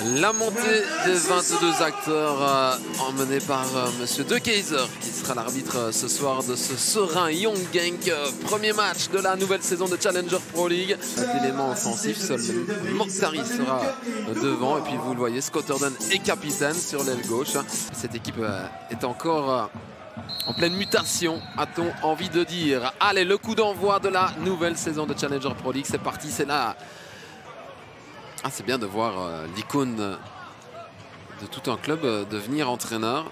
La montée des 22 acteurs emmenée par Monsieur De Keyser qui sera l'arbitre ce soir de ce Serein Young Genk. Premier match de la nouvelle saison de Challenger Pro League. D'éléments offensifs, seul Mokhtari sera devant. Et puis vous le voyez, Scott Orden est capitaine sur l'aile gauche. Cette équipe est encore en pleine mutation, a-t-on envie de dire. Allez, le coup d'envoi de la nouvelle saison de Challenger Pro League, c'est parti, c'est là. Ah, c'est bien de voir l'icône de tout un club devenir entraîneur.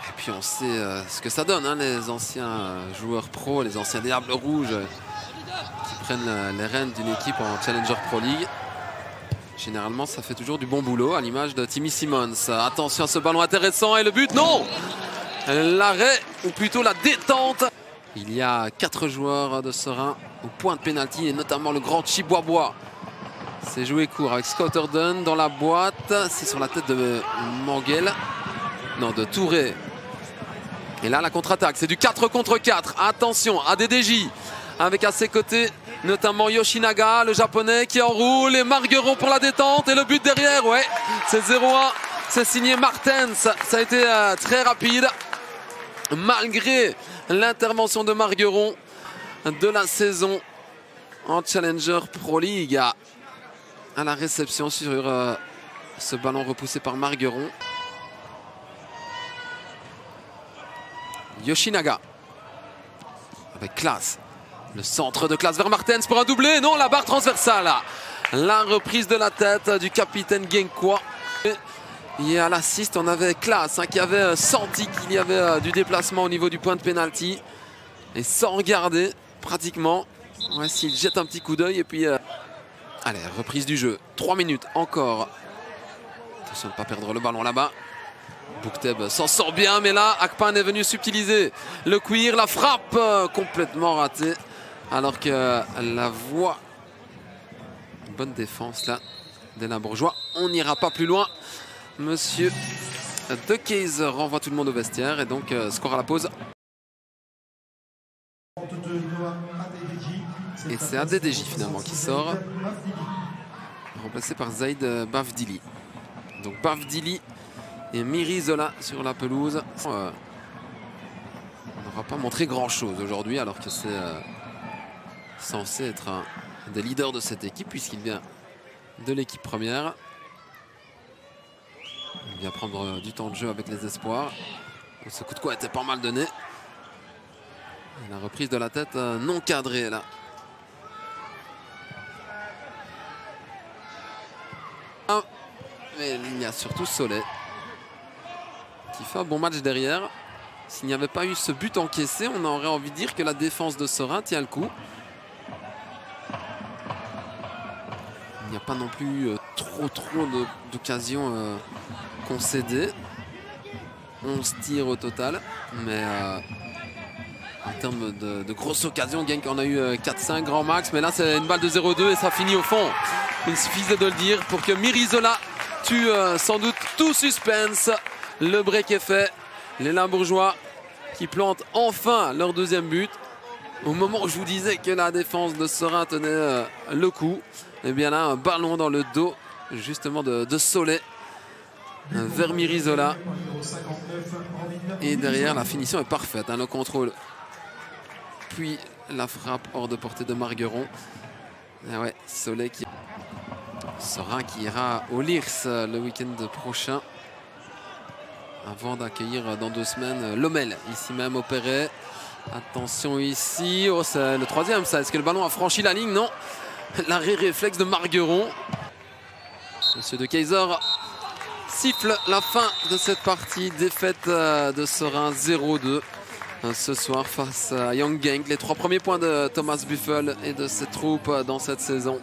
Et puis on sait ce que ça donne, hein, les anciens joueurs pro, les anciens Diables Rouges qui prennent les rênes d'une équipe en Challenger Pro League. Généralement, ça fait toujours du bon boulot, à l'image de Timmy Simmons. Attention à ce ballon intéressant et le but, non! L'arrêt, ou plutôt la détente. Il y a 4 joueurs de Serein au point de pénalty, et notamment le grand Chibois. C'est joué court avec Scott Orden dans la boîte. C'est sur la tête de Manguel. Non, de Touré. Et là, la contre-attaque. C'est du 4 contre 4. Attention à DDJ. Avec à ses côtés, notamment Yoshinaga, le japonais qui enroule. Et Margueron pour la détente. Et le but derrière, ouais. C'est 0-1. C'est signé Martens. Ça a été très rapide. Malgré l'intervention de Margueron de la saison en Challenger Pro League. À la réception sur ce ballon repoussé par Margueron. Yoshinaga avec classe. Le centre de classe vers Martens pour un doublé. Non, la barre transversale. La reprise de la tête du capitaine Genkois. Et à l'assist, on avait classe qui avait senti qu'il y avait du déplacement au niveau du point de pénalty. Et sans regarder, pratiquement. Ouais, s'il jette un petit coup d'œil et puis... Allez, reprise du jeu. 3 minutes encore. Attention de ne pas perdre le ballon là-bas. Boukteb s'en sort bien, mais là, Akpan est venu subtiliser le cuir. La frappe complètement ratée. Alors que la voie... Bonne défense là de la Bourgeois. On n'ira pas plus loin. Monsieur De Keyser renvoie tout le monde au vestiaire. Et donc, score à la pause. Et c'est ADDJ finalement qui sort, remplacé par Zaid Bavdili. Donc Bavdili et Mirizola sur la pelouse. On n'aura pas montré grand chose aujourd'hui, alors que c'est censé être un des leaders de cette équipe, puisqu'il vient de l'équipe première. Il vient prendre du temps de jeu avec les espoirs. Ce coup de coude était pas mal donné. Et la reprise de la tête non cadrée là. Mais il y a surtout Soleil qui fait un bon match derrière. S'il n'y avait pas eu ce but encaissé, on aurait envie de dire que la défense de Serein tient le coup. Il n'y a pas non plus trop d'occasions concédées. 11 tirs au total. Mais en termes de grosses occasions, Genk en a eu 4-5 grand max. Mais là, c'est une balle de 0-2 et ça finit au fond. Il suffisait de le dire pour que Mirizola tue sans doute tout suspense. Le break est fait. Les Limbourgeois qui plantent enfin leur deuxième but. Au moment où je vous disais que la défense de Serein tenait le coup, et bien là, un ballon dans le dos justement de Soleil vers Mirizola. Et derrière, la finition est parfaite. Le contrôle, puis la frappe hors de portée de Margueron. Et ouais, Soleil qui... Serein qui ira au Lirs le week-end prochain avant d'accueillir dans 2 semaines Lommel, ici même au Perret. Attention ici, oh, c'est le 3e ça. Est-ce que le ballon a franchi la ligne? Non. L'arrêt réflexe de Margueron. Monsieur De Keyser siffle la fin de cette partie. Défaite de Serein 0-2 ce soir face à Young Genk. Les 3 premiers points de Thomas Buffel et de ses troupes dans cette saison.